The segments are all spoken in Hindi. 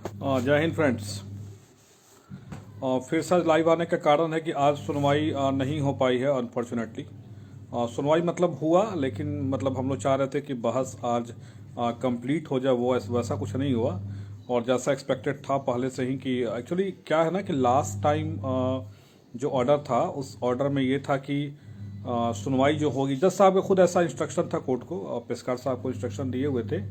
जय हिंद फ्रेंड्स। फिर से लाइव आने का कारण है कि आज सुनवाई नहीं हो पाई है अनफॉर्चुनेटली। सुनवाई मतलब हुआ, लेकिन मतलब हम लोग चाह रहे थे कि बहस आज कंप्लीट हो जाए, वो वैसा कुछ नहीं हुआ। और जैसा एक्सपेक्टेड था पहले से ही कि एक्चुअली क्या है ना कि लास्ट टाइम जो ऑर्डर था उस ऑर्डर में ये था कि सुनवाई जो होगी, जज साहब का खुद ऐसा इंस्ट्रक्शन था कोर्ट को, पेशकार साहब को इंस्ट्रक्शन दिए हुए थे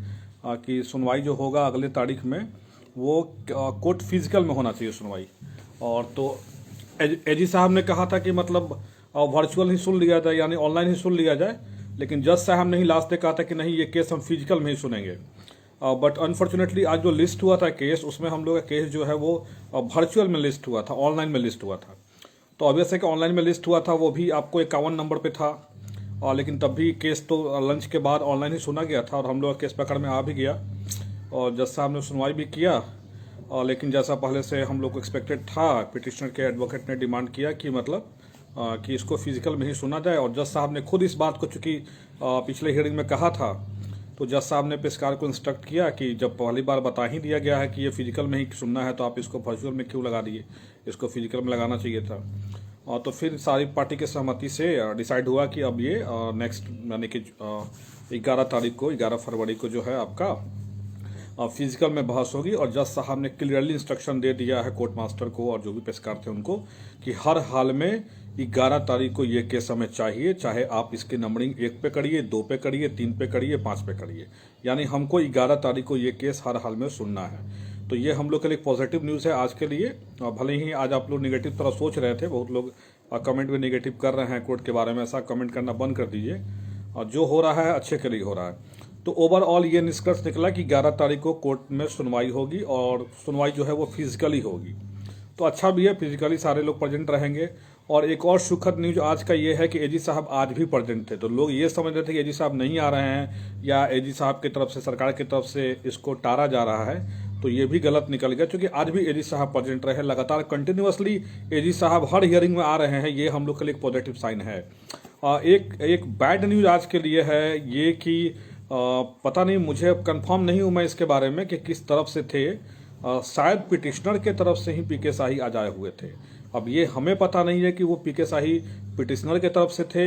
कि सुनवाई जो होगा अगले तारीख में वो कोर्ट फिजिकल में होना चाहिए सुनवाई। और तो एजी साहब ने कहा था कि मतलब वर्चुअल ही सुन लिया जाए, यानी ऑनलाइन ही सुन लिया जाए, लेकिन जज साहब ने ही लास्ट में कहा था कि नहीं, ये केस हम फिजिकल में ही सुनेंगे। बट अनफॉर्चुनेटली आज जो लिस्ट हुआ था केस, उसमें हम लोग का केस जो है वो वर्चुअल में लिस्ट हुआ था, ऑनलाइन में लिस्ट हुआ था। तो ऑब्वियस है कि ऑनलाइन में लिस्ट हुआ था, वो भी आपको 51 नंबर पे था, लेकिन तब भी केस तो लंच के बाद ऑनलाइन ही सुना गया था और हम लोग केस पकड़ में आ भी गया और जज साहब ने सुनवाई भी किया। लेकिन जैसा पहले से हम लोग को एक्सपेक्टेड था, पिटिशनर के एडवोकेट ने डिमांड किया कि मतलब कि इसको फिजिकल में ही सुना जाए। और जज साहब ने खुद इस बात को, चूंकि पिछले हियरिंग में कहा था, तो जज साहब ने पेशकार को इंस्ट्रक्ट किया कि जब पहली बार बता ही दिया गया है कि ये फिजिकल में ही सुनना है, तो आप इसको वर्चुअल में क्यों लगा दिए, इसको फिजिकल में लगाना चाहिए था। और तो फिर सारी पार्टी के सहमति से डिसाइड हुआ कि अब ये नेक्स्ट यानी कि 11 तारीख को, 11 फरवरी को जो है आपका फिजिकल में बहस होगी। और जज साहब ने क्लियरली इंस्ट्रक्शन दे दिया है कोर्ट मास्टर को और जो भी पेशकार थे उनको कि हर हाल में 11 तारीख को ये केस हमें चाहिए, चाहे आप इसकी नंबरिंग 1 पे करिए, 2 पे करिए, 3 पे करिए, 5 पे करिए, यानी हमको 11 तारीख को ये केस हर हाल में सुनना है। तो ये हम लोग के लिए पॉजिटिव न्यूज़ है आज के लिए। भले ही आज आप लोग निगेटिव तरह सोच रहे थे, बहुत लोग कमेंट में निगेटिव कर रहे हैं कोर्ट के बारे में, ऐसा कमेंट करना बंद कर दीजिए। जो हो रहा है अच्छे के लिए हो रहा है। तो ओवरऑल ये निष्कर्ष निकला कि 11 तारीख को कोर्ट में सुनवाई होगी और सुनवाई जो है वो फिजिकली होगी। तो अच्छा भी है, फिजिकली सारे लोग प्रेजेंट रहेंगे। और एक और सुखद न्यूज आज का ये है कि एजी साहब आज भी प्रेजेंट थे। तो लोग ये समझ रहे थे कि एजी साहब नहीं आ रहे हैं या एजी साहब की तरफ से, सरकार की तरफ से इसको टारा जा रहा है, तो ये भी गलत निकल गया, क्योंकि आज भी एजी साहब प्रेजेंट रहे। लगातार कंटिन्यूअसली एजी साहब हर हियरिंग में आ रहे हैं, ये हम लोग के लिए एक पॉजिटिव साइन है। एक बैड न्यूज आज के लिए है ये कि पता नहीं, मुझे कंफर्म नहीं हूं मैं इसके बारे में कि किस तरफ से थे। शायद पिटिशनर के तरफ से ही पीके शाही आज आए हुए थे। अब ये हमें पता नहीं है कि वो पीके शाही पिटिशनर के तरफ से थे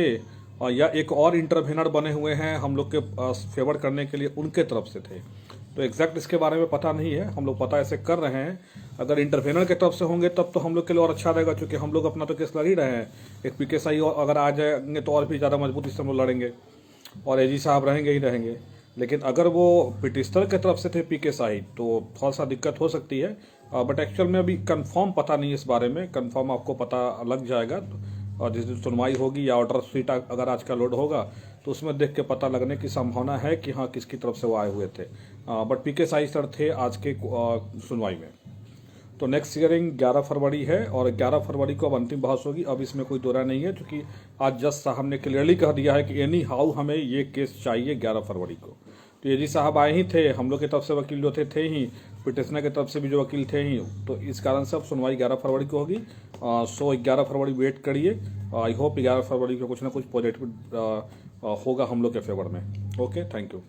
या एक और इंटरवेनर बने हुए हैं हम लोग के फेवर करने के लिए, उनके तरफ से थे। तो एग्जैक्ट इसके बारे में पता नहीं है, हम लोग पता ऐसे कर रहे हैं। अगर इंटरवेनर के तरफ से होंगे तब तो हम लोग के लिए और अच्छा रहेगा, क्योंकि हम लोग अपना तो केस लड़ ही रहे हैं। एक पीके शाही अगर आ जाएंगे तो और भी ज़्यादा मजबूती से हम लोग लड़ेंगे और एजी साहब रहेंगे ही रहेंगे। लेकिन अगर वो पिटिशनर की तरफ से थे पीके शाही तो थोड़ा सा दिक्कत हो सकती है। बट एक्चुअल में अभी कंफर्म पता नहीं इस बारे में, कंफर्म आपको पता लग जाएगा। और जिस दिन सुनवाई होगी या ऑर्डर शीट अगर आज का लोड होगा तो उसमें देख के पता लगने की संभावना है कि हाँ किसकी तरफ से वो आए हुए थे। बट पीके शाही सर थे आज के सुनवाई में। तो नेक्स्ट हियरिंग 11 फरवरी है और 11 फरवरी को अब अंतिम बहस होगी। अब इसमें कोई दो राय नहीं है, क्योंकि आज जज साहब ने क्लियरली कह दिया है कि एनी हाउ हमें ये केस चाहिए 11 फरवरी को। तो एजी साहब आए ही थे, हम लोग की तरफ से वकील जो थे ही, पिटिशनर की तरफ से भी जो वकील थे ही, तो इस कारण से अब सुनवाई 11 फरवरी को होगी। सो 11 फरवरी वेट करिए। आई होप 11 फरवरी को कुछ ना कुछ पॉजिटिव होगा हम लोग के फेवर में। Okay, thank you.